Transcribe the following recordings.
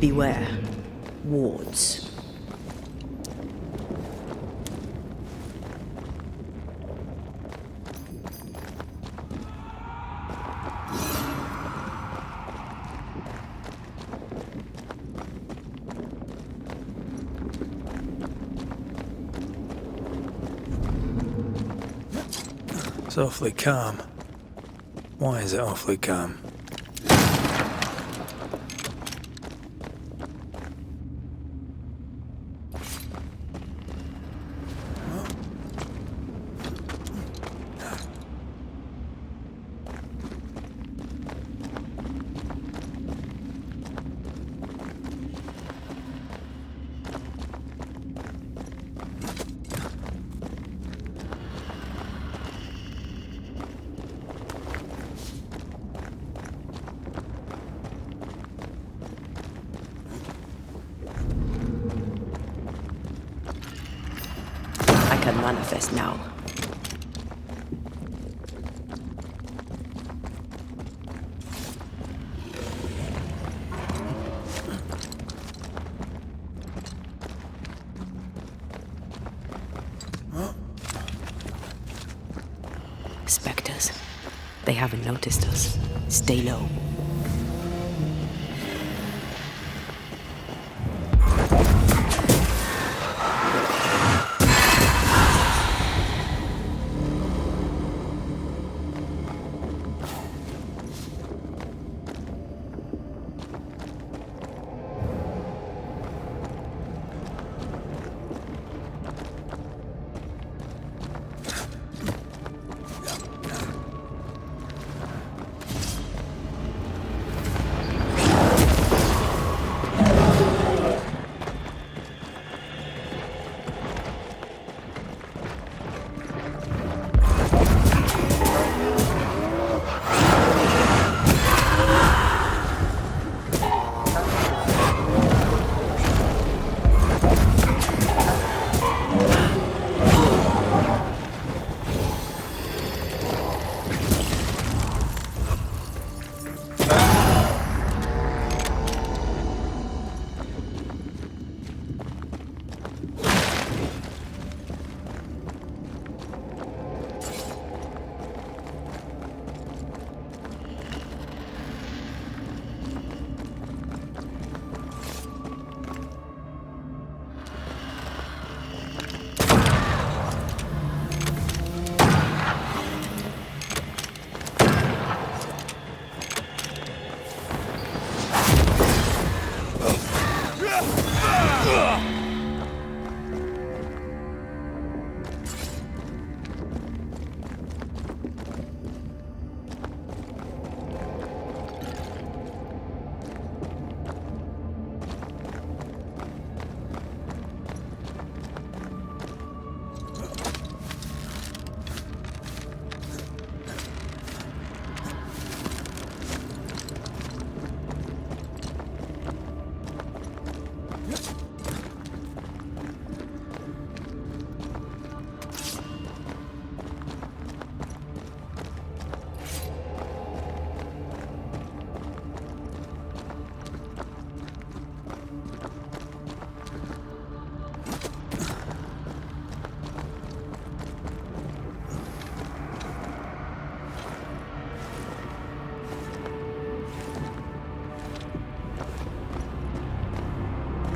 Beware. Wards. It's awfully calm. Why is it awfully calm? I can manifest now. Spectres. They haven't noticed us. Stay low.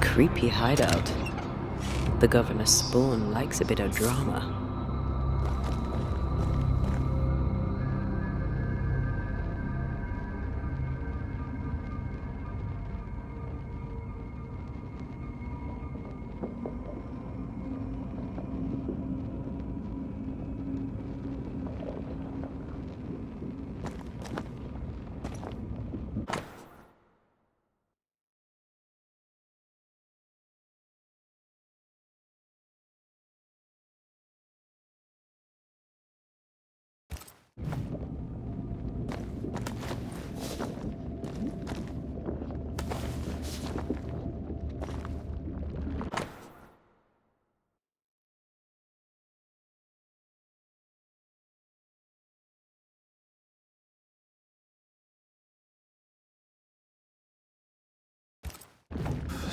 Creepy hideout. The governor's spawn likes a bit of drama.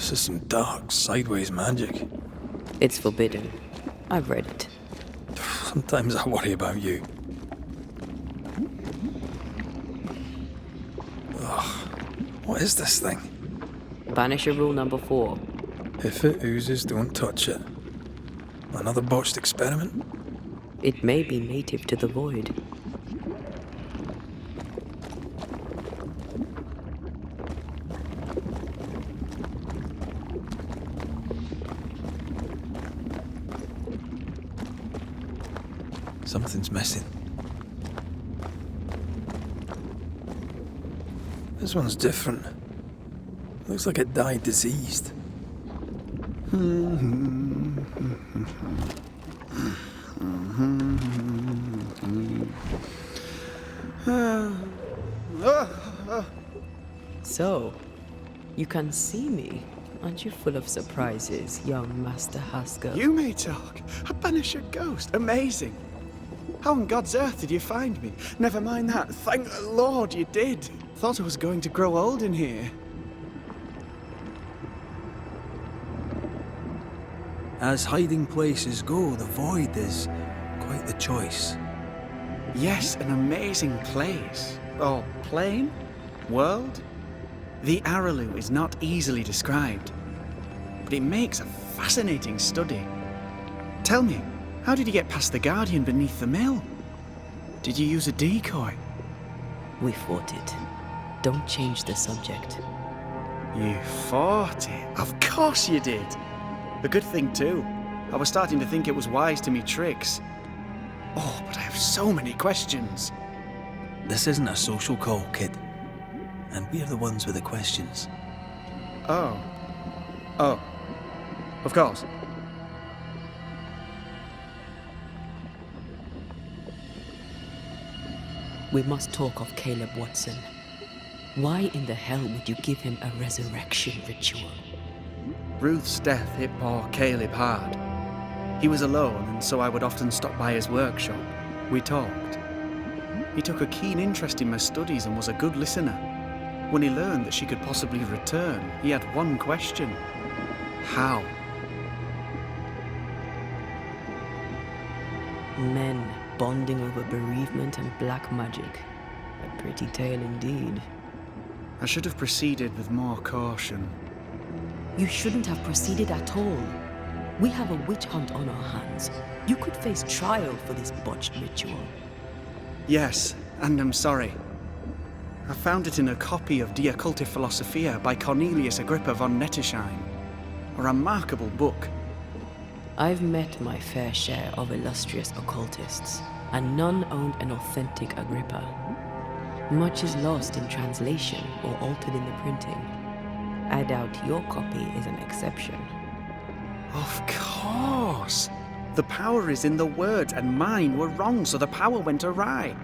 This is some dark, sideways magic. It's forbidden. I've read it. Sometimes I worry about you. Ugh. What is this thing? Banisher rule number 4. If it oozes, don't touch it. Another botched experiment? It may be native to the void. Something's missing. This one's different. Looks like it died diseased. So, you can see me. Aren't you full of surprises, young Master Haskell? You may talk. A Banisher ghost. Amazing. How on God's earth did you find me? Never mind that. Thank the Lord you did. Thought I was going to grow old in here. As hiding places go, the void is quite the choice. Yes, an amazing place. Or plane? World? The Araloo is not easily described, but it makes a fascinating study. Tell me, how did you get past the Guardian beneath the mill? Did you use a decoy? We fought it. Don't change the subject. You fought it? Of course you did. A good thing too. I was starting to think it was wise to me tricks. Oh, but I have so many questions. This isn't a social call, kid. And we're the ones with the questions. Oh. Oh. Of course. We must talk of Caleb Watson. Why in the hell would you give him a resurrection ritual? Ruth's death hit poor Caleb hard. He was alone, and so I would often stop by his workshop. We talked. He took a keen interest in my studies and was a good listener. When he learned that she could possibly return, he had one question. How? Men bonding over bereavement and black magic. A pretty tale indeed. I should have proceeded with more caution. You shouldn't have proceeded at all. We have a witch hunt on our hands. You could face trial for this botched ritual. Yes, and I'm sorry. I found it in a copy of De Occulti Philosophia by Cornelius Agrippa von Nettesheim. A remarkable book. I've met my fair share of illustrious occultists, and none owned an authentic Agrippa. Much is lost in translation or altered in the printing. I doubt your copy is an exception. Of course! The power is in the words, and mine were wrong, so the power went awry.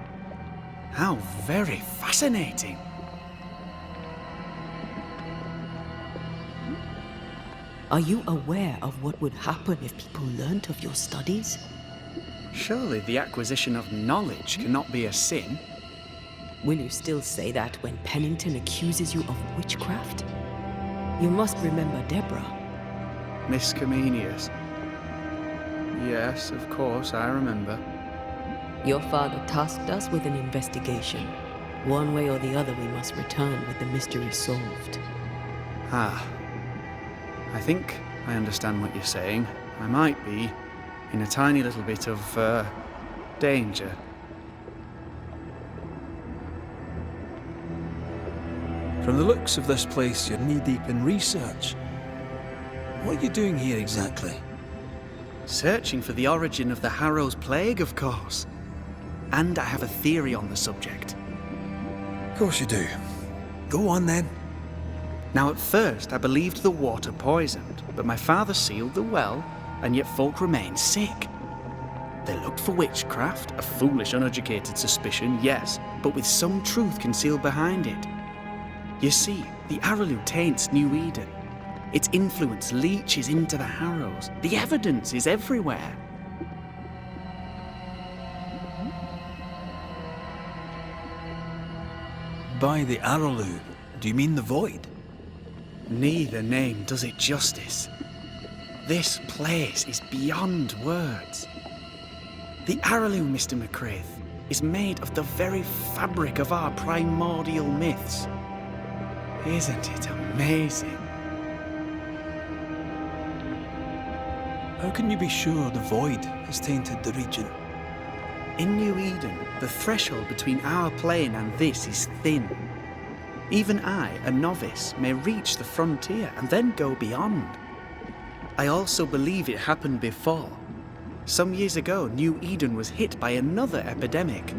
How very fascinating! Are you aware of what would happen if people learnt of your studies? Surely the acquisition of knowledge cannot be a sin. Will you still say that when Pennington accuses you of witchcraft? You must remember Deborah. Miss Comenius. Yes, of course, I remember. Your father tasked us with an investigation. One way or the other, we must return with the mystery solved. Ah. I think I understand what you're saying. I might be in a tiny little bit of, danger. From the looks of this place, you're knee-deep in research. What are you doing here exactly? Searching for the origin of the Harrow's Plague, of course. And I have a theory on the subject. Of course you do. Go on then. Now, at first, I believed the water poisoned, but my father sealed the well, and yet folk remained sick. They looked for witchcraft, a foolish, uneducated suspicion, yes, but with some truth concealed behind it. You see, the Araloo taints New Eden. Its influence leaches into the Harrows. The evidence is everywhere. By the Araloo, do you mean the void? Neither name does it justice. This place is beyond words. The Araloo, Mr. McCraith, is made of the very fabric of our primordial myths. Isn't it amazing? How can you be sure the void has tainted the region? In New Eden, the threshold between our plane and this is thin. Even I, a novice, may reach the frontier and then go beyond. I also believe it happened before. Some years ago, New Eden was hit by another epidemic.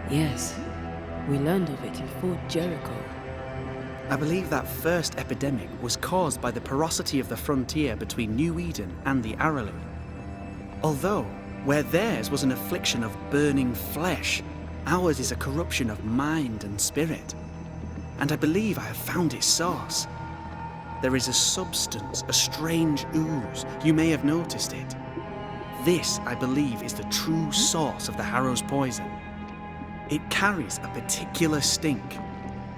Yes, we learned of it in Fort Jericho. I believe that first epidemic was caused by the porosity of the frontier between New Eden and the Araloo. Although, where theirs was an affliction of burning flesh, ours is a corruption of mind and spirit. And I believe I have found its source. There is a substance, a strange ooze. You may have noticed it. This, I believe, is the true source of the Harrow's poison. It carries a particular stink,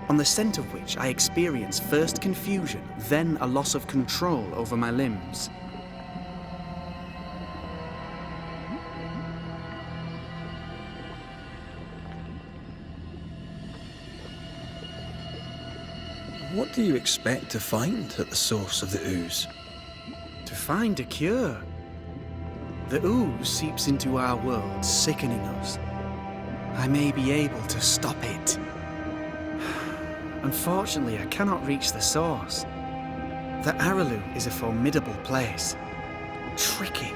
on the scent of which I experience first confusion, then a loss of control over my limbs. What do you expect to find at the source of the ooze? To find a cure. The ooze seeps into our world, sickening us. I may be able to stop it. Unfortunately, I cannot reach the source. The Araloo is a formidable place. Tricky.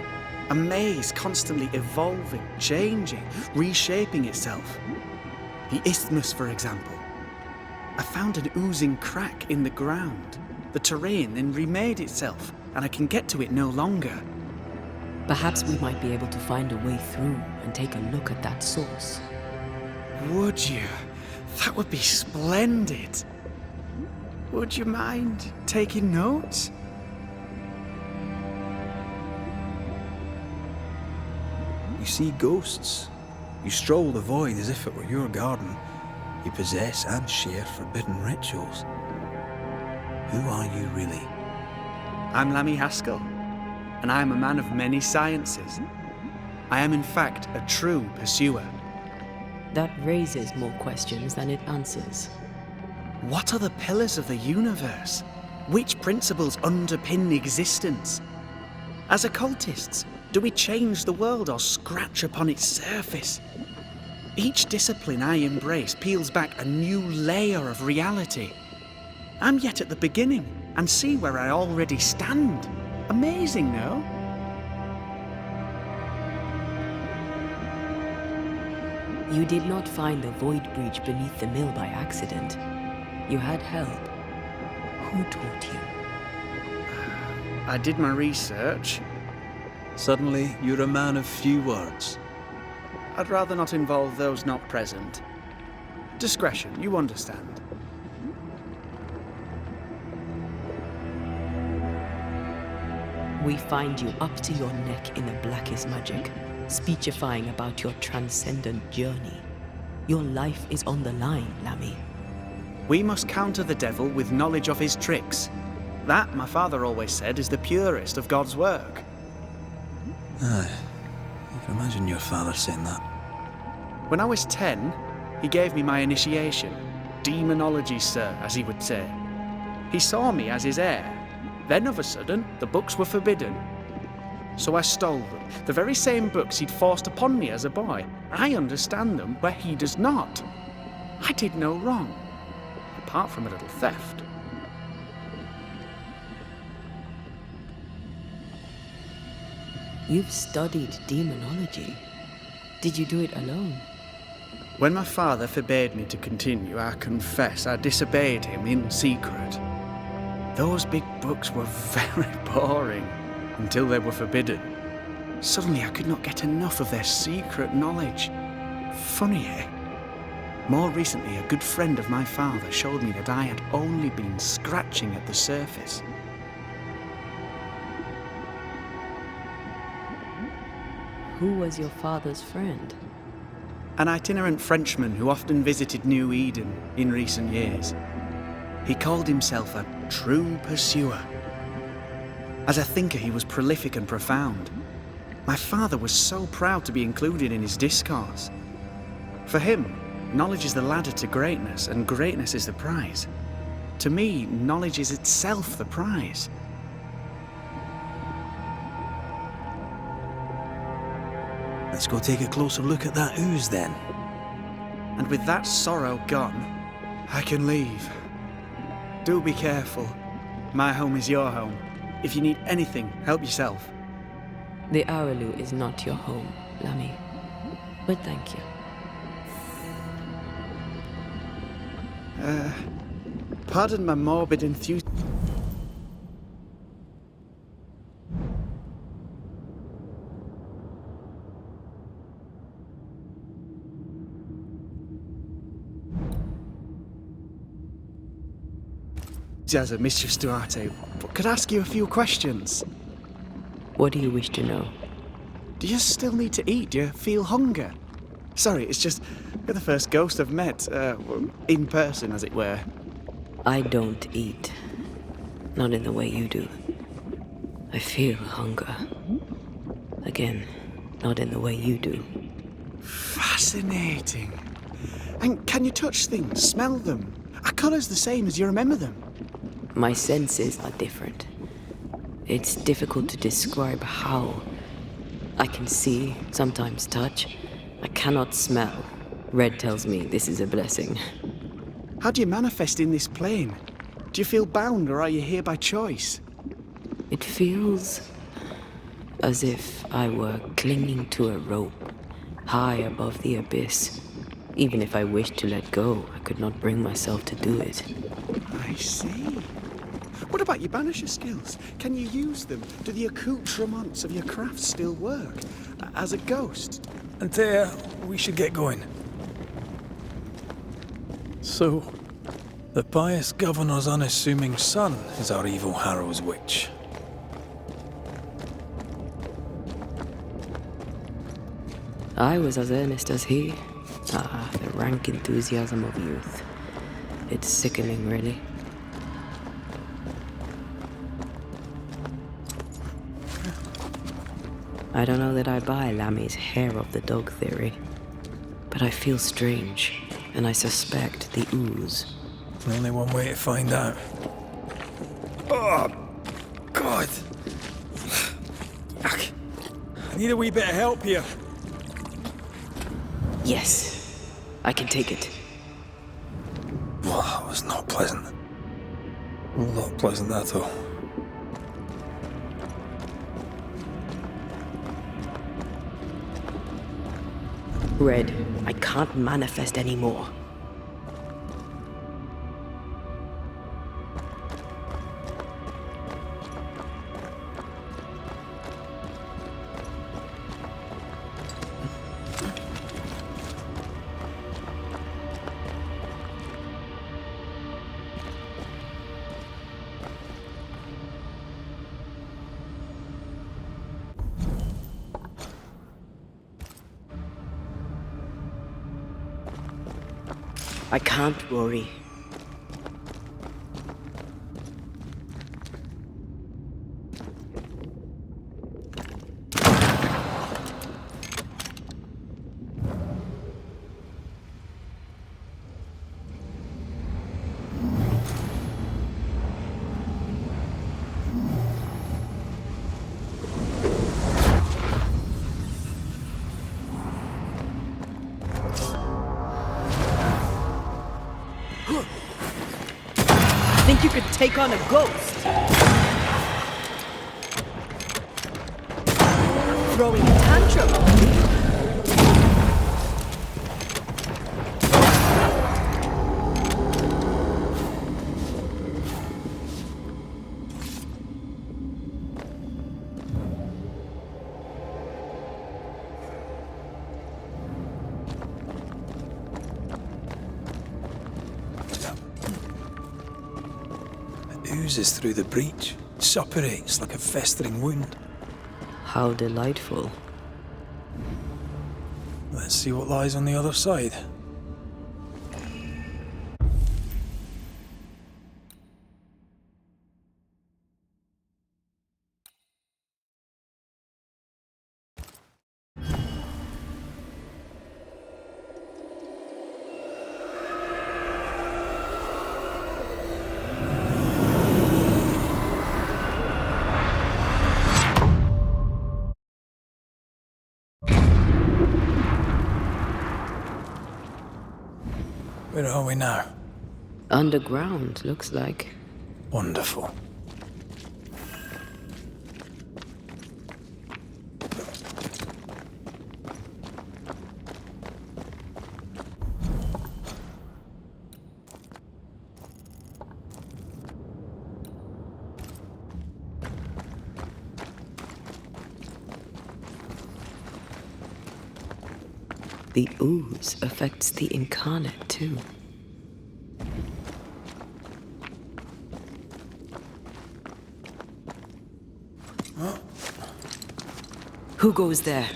A maze constantly evolving, changing, reshaping itself. The isthmus, for example. I found an oozing crack in the ground. The terrain then remade itself, and I can get to it no longer. Perhaps we might be able to find a way through and take a look at that source. Would you? That would be splendid. Would you mind taking notes? You see ghosts. You stroll the void as if it were your garden. You possess and share forbidden rituals. Who are you really? I'm Lammy Haskell, and I am a man of many sciences. I am in fact a true pursuer. That raises more questions than it answers. What are the pillars of the universe? Which principles underpin existence? As occultists, do we change the world or scratch upon its surface? Each discipline I embrace peels back a new layer of reality. I'm yet at the beginning and see where I already stand. Amazing, no? You did not find the void breach beneath the mill by accident. You had help. Who taught you? I did my research. Suddenly, you're a man of few words. I'd rather not involve those not present. Discretion, you understand. We find you up to your neck in the blackest magic, speechifying about your transcendent journey. Your life is on the line, Lammy. We must counter the devil with knowledge of his tricks. That, my father always said, is the purest of God's work. Aye. You can imagine your father saying that. When I was 10, he gave me my initiation. Demonology, sir, as he would say. He saw me as his heir. Then, of a sudden, the books were forbidden. So I stole them, the very same books he'd forced upon me as a boy. I understand them where he does not. I did no wrong, apart from a little theft. You've studied demonology. Did you do it alone? When my father forbade me to continue, I confess I disobeyed him in secret. Those big books were very boring until they were forbidden. Suddenly I could not get enough of their secret knowledge. Funny, eh? More recently, a good friend of my father showed me that I had only been scratching at the surface. Who was your father's friend? An itinerant Frenchman who often visited New Eden in recent years. He called himself a true pursuer. As a thinker, he was prolific and profound. My father was so proud to be included in his discourse. For him, knowledge is the ladder to greatness, and greatness is the prize. To me, knowledge is itself the prize. Let's go take a closer look at that ooze then. And with that sorrow gone, I can leave. Do be careful. My home is your home. If you need anything, help yourself. The Araloo is not your home, Lamy. But thank you. Pardon my morbid enthusiasm. Mistress Duarte, but could I ask you a few questions? What do you wish to know? Do you still need to eat? Do you feel hunger? Sorry, it's just you're the first ghost I've met, in person, as it were. I don't eat. Not in the way you do. I feel hunger. Again, not in the way you do. Fascinating. And can you touch things, smell them? Are colours the same as you remember them? My senses are different. It's difficult to describe how. I can see, sometimes touch. I cannot smell. Red tells me this is a blessing. How do you manifest in this plane? Do you feel bound, or are you here by choice? It feels as if I were clinging to a rope, high above the abyss. Even if I wished to let go, I could not bring myself to do it. I see. What about your Banisher skills? Can you use them? Do the accoutrements of your craft still work? As a ghost? Antea, we should get going. So, the pious governor's unassuming son is our evil Harrow's witch. I was as earnest as he. Ah, the rank enthusiasm of youth. It's sickening, really. I don't know that I buy Lammy's hair of the dog theory, but I feel strange, and I suspect the ooze. Only one way to find out. Oh, God. I need a wee bit of help here. Yes, I can take it. Well, that was not pleasant. Not pleasant at all. Red, I can't manifest anymore. I can't worry. Think you could take on a ghost? Throwing a tantrum? Oozes through the breach, suppurates like a festering wound. How delightful. Let's see what lies on the other side. Where are we now? Underground, looks like. Wonderful. The ooze affects the incarnate too. Who goes there?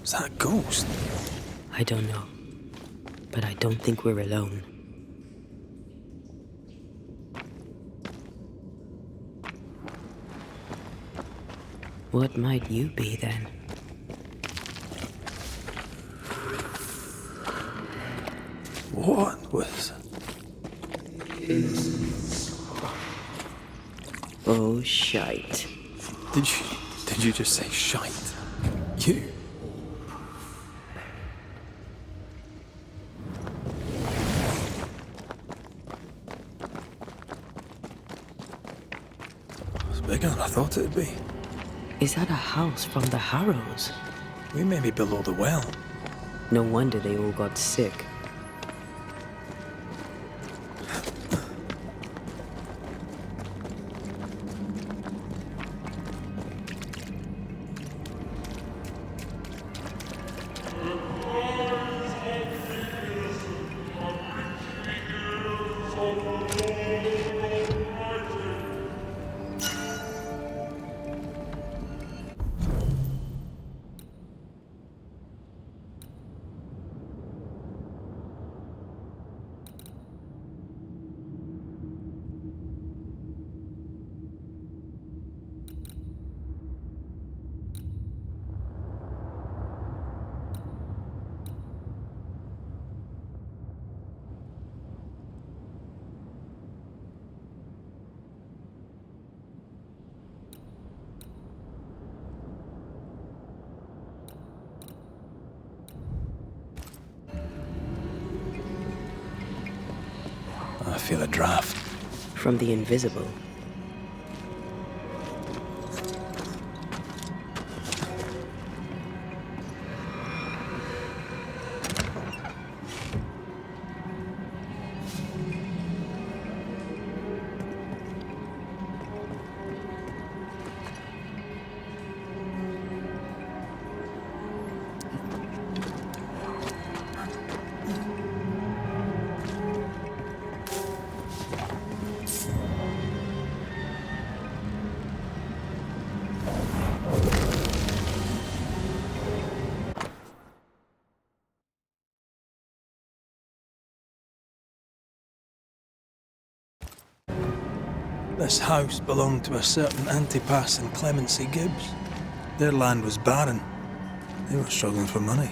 Is that a ghost? I don't know. But I don't think we're alone. What might you be then? What was... Oh, shite. Did you just say shite? You? It's bigger than I thought it'd be. Is that a house from the Harrows? We may be below the well. No wonder they all got sick. I feel a draft. From the invisible. This house belonged to a certain Antipas and Clemency Gibbs. Their land was barren. They were struggling for money.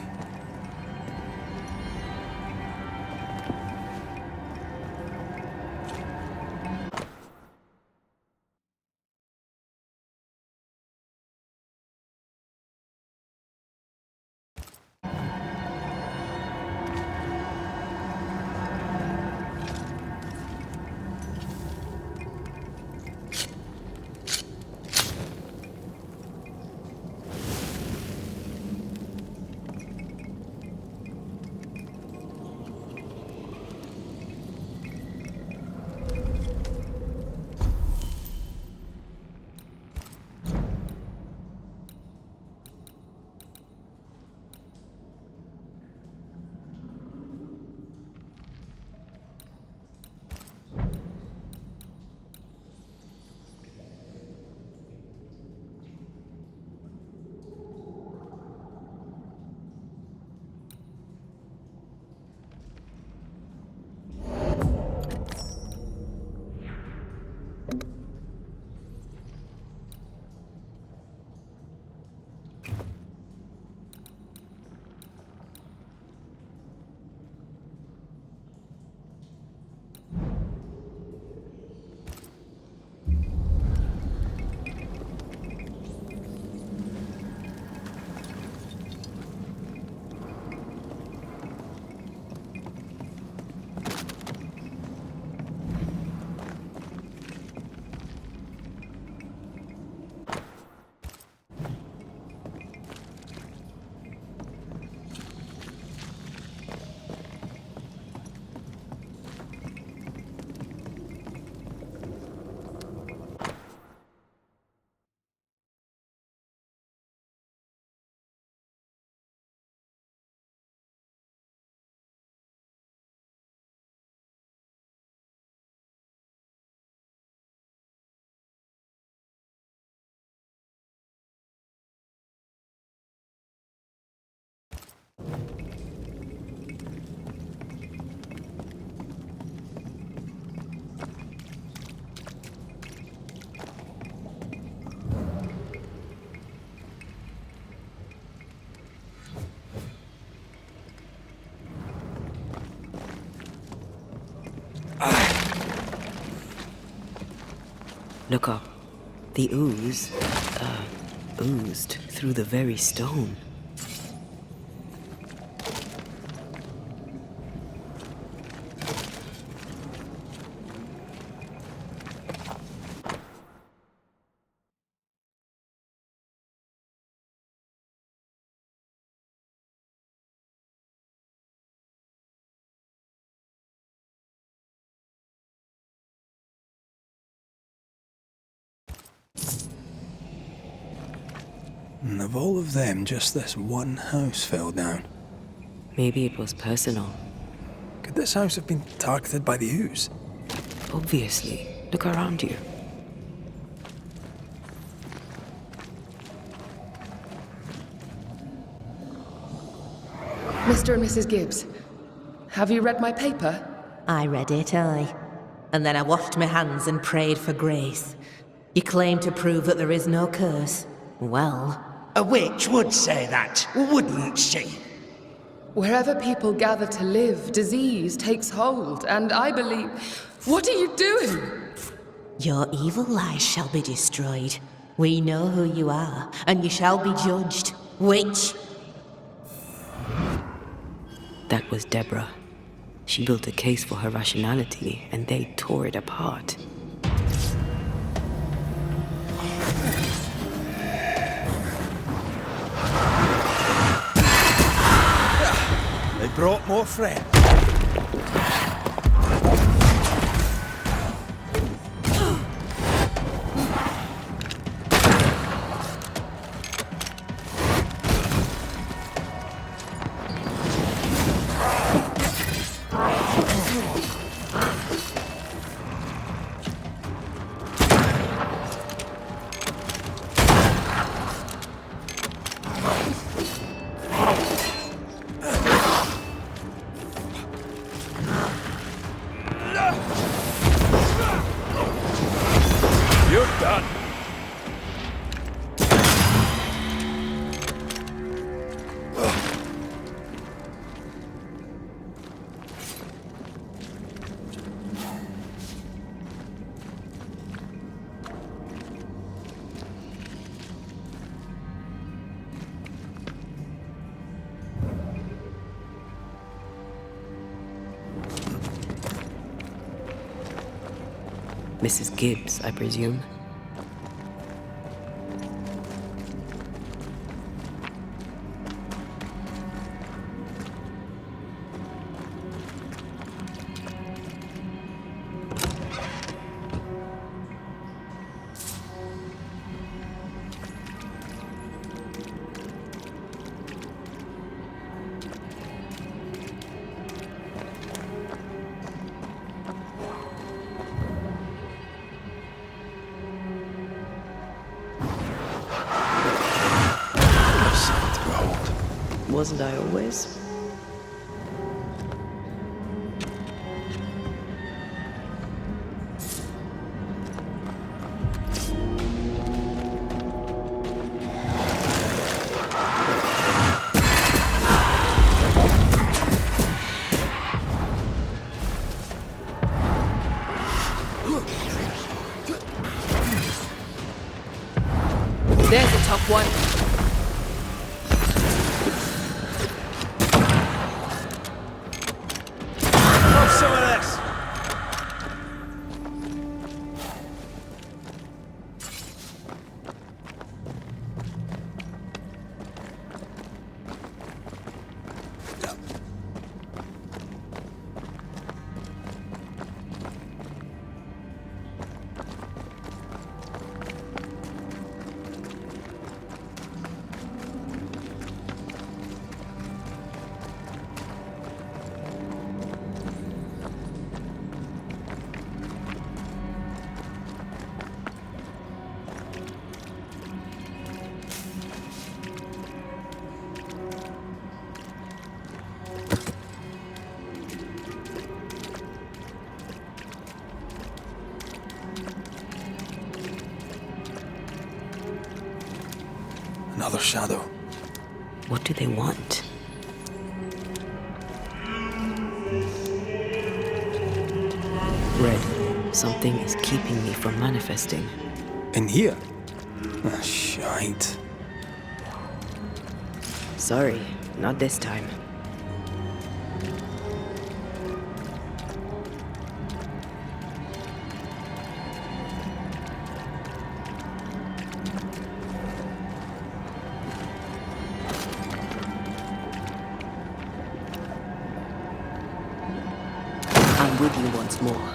Look up. The ooze, oozed through the very stone. And of all of them, just this one house fell down. Maybe it was personal. Could this house have been targeted by the ooze? Obviously. Look around you. Mr. and Mrs. Gibbs, have you read my paper? I read it, aye. And then I washed my hands and prayed for grace. You claim to prove that there is no curse. Well, A witch would say that, wouldn't she? Wherever people gather to live, disease takes hold, and I believe... What are you doing? your evil lies shall be destroyed. We know who you are, and you shall be judged. Witch! That was Deborah. She built a case for her rationality, and they tore it apart. They brought more friends. You're done. Mrs. Gibbs, I presume. Wasn't I always? There's a tough one. Some of this. another shadow. What do they want? Red, something is keeping me from manifesting. In here? Ah, shite. Sorry, not this time. I'm with you once more.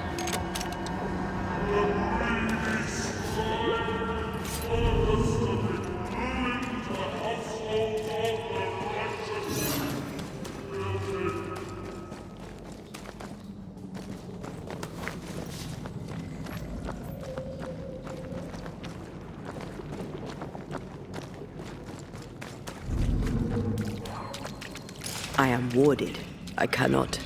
I am warded. I cannot.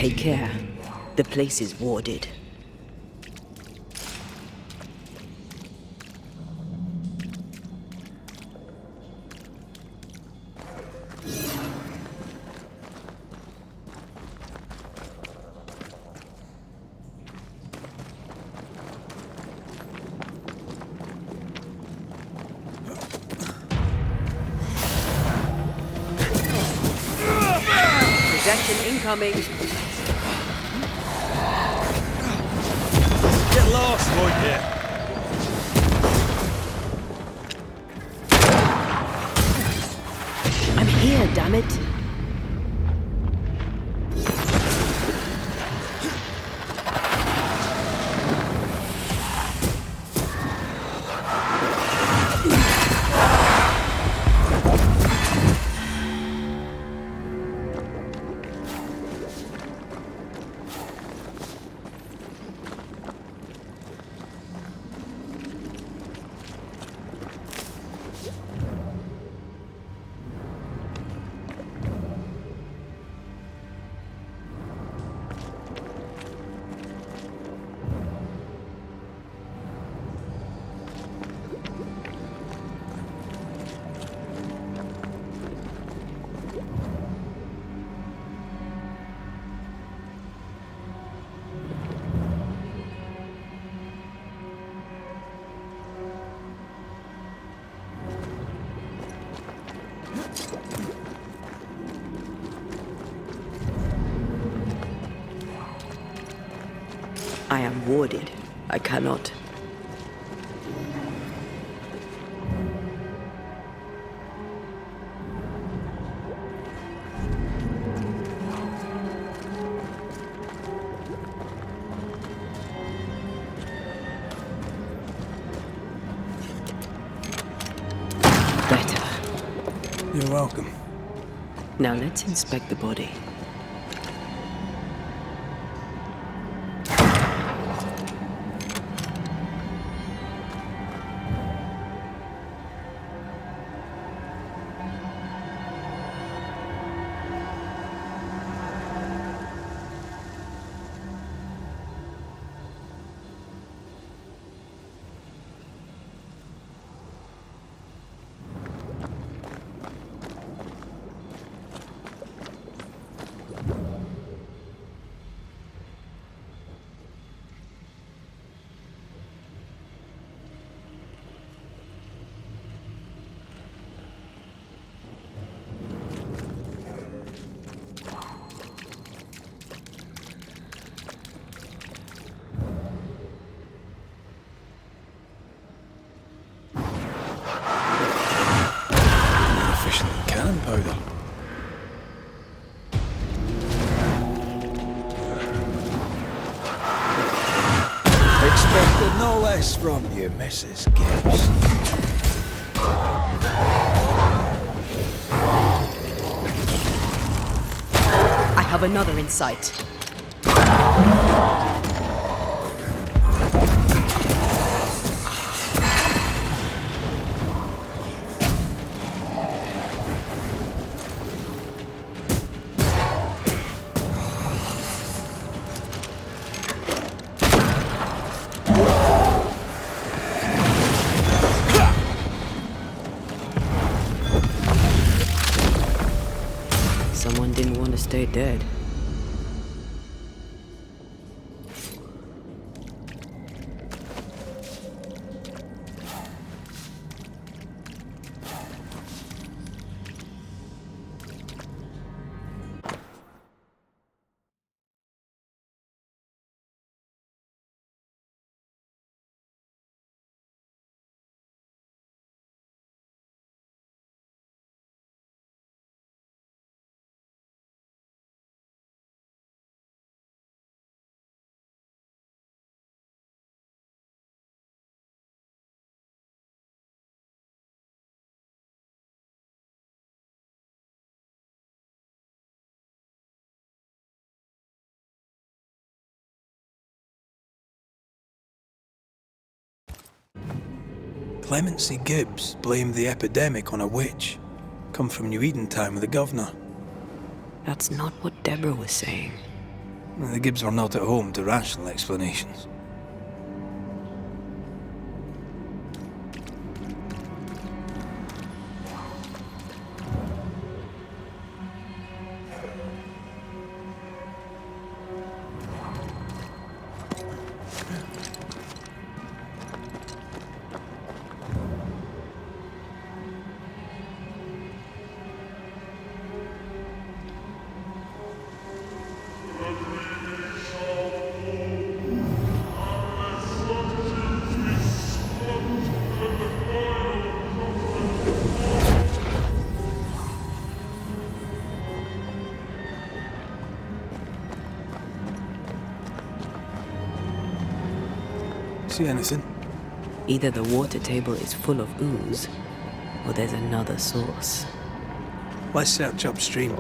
Take care. The place is warded. Projection incoming. Get lost, won't you? I'm here, damn it. I am warded. I cannot. Better. You're welcome. Now let's inspect the body. Powder. Expected no less from you, Mrs. Gibbs. I have another in sight. Someone didn't want to stay dead. Clemency Gibbs blamed the epidemic on a witch. Come from New Eden town with the governor. That's not what Deborah was saying. The Gibbs were not at home to rational explanations. See anything? Either the water table is full of ooze, or there's another source. Let's search upstream.